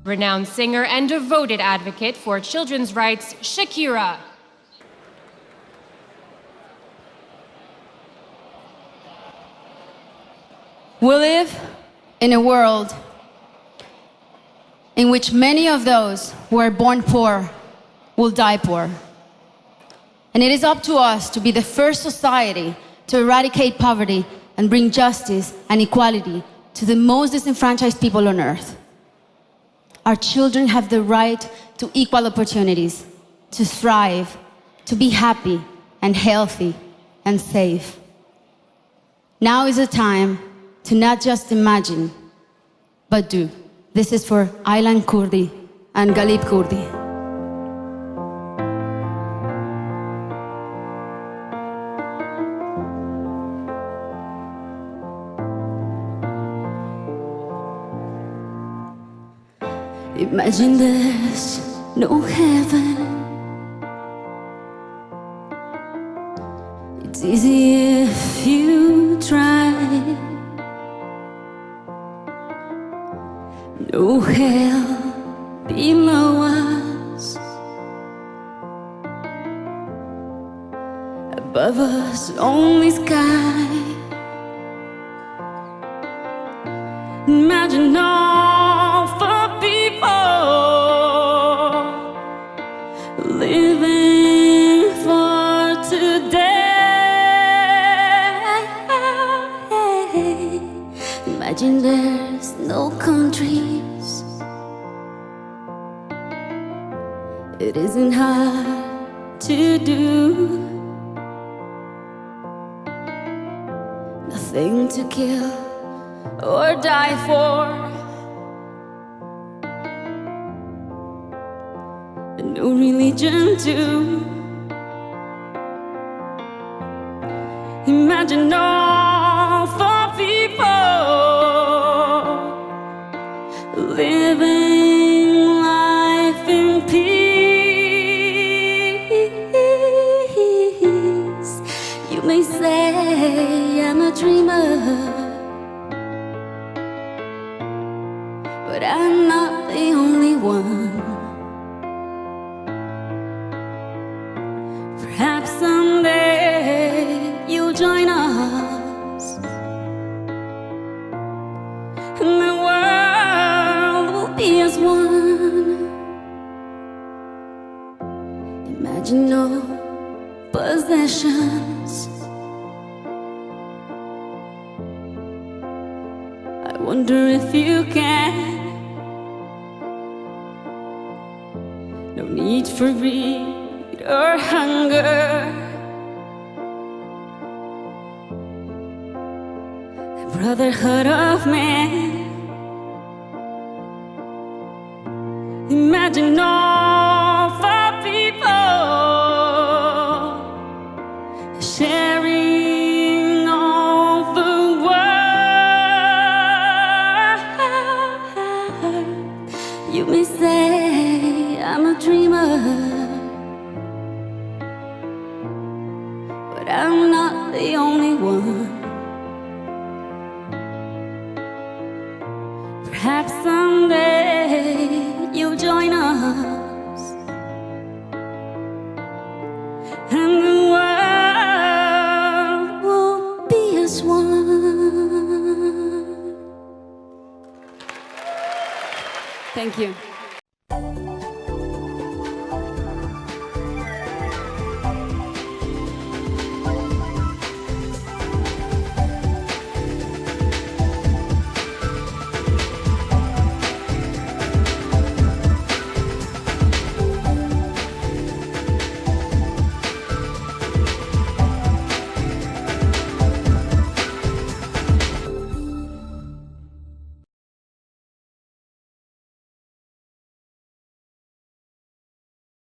Renowned singer and devoted advocate for children's rights, Shakira. We live in a world in which many of those who are born poor will die poor. And it is up to us to be the first society to eradicate poverty and bring justice and equality to the most disenfranchised people on earth. Our children have the right to equal opportunities, to thrive, to be happy and healthy and safe. Now is the time to not just imagine, but do. This is for Aylan Kurdi and Galip Kurdi. Imagine there's no heaven. It's easy if you try. No hell below us. Above us, only sky. Imagine all for people living for today. Imagine there's no countries. It isn't hard to do. Nothing to kill or die for. No religion too. Imagine all for people living life in peace. You may say I'm a dreamer, but I'm not the only one. Perhaps someday you'll join us, and the world will be as one. Imagine no possessions. I wonder if you can. No need for greed or hunger. The brotherhood of man. Imagine all for people sharing all the world. You may say I'm a dreamer, but I'm not the only one. Perhaps someday you'll join us, and the world will be as one. Thank you.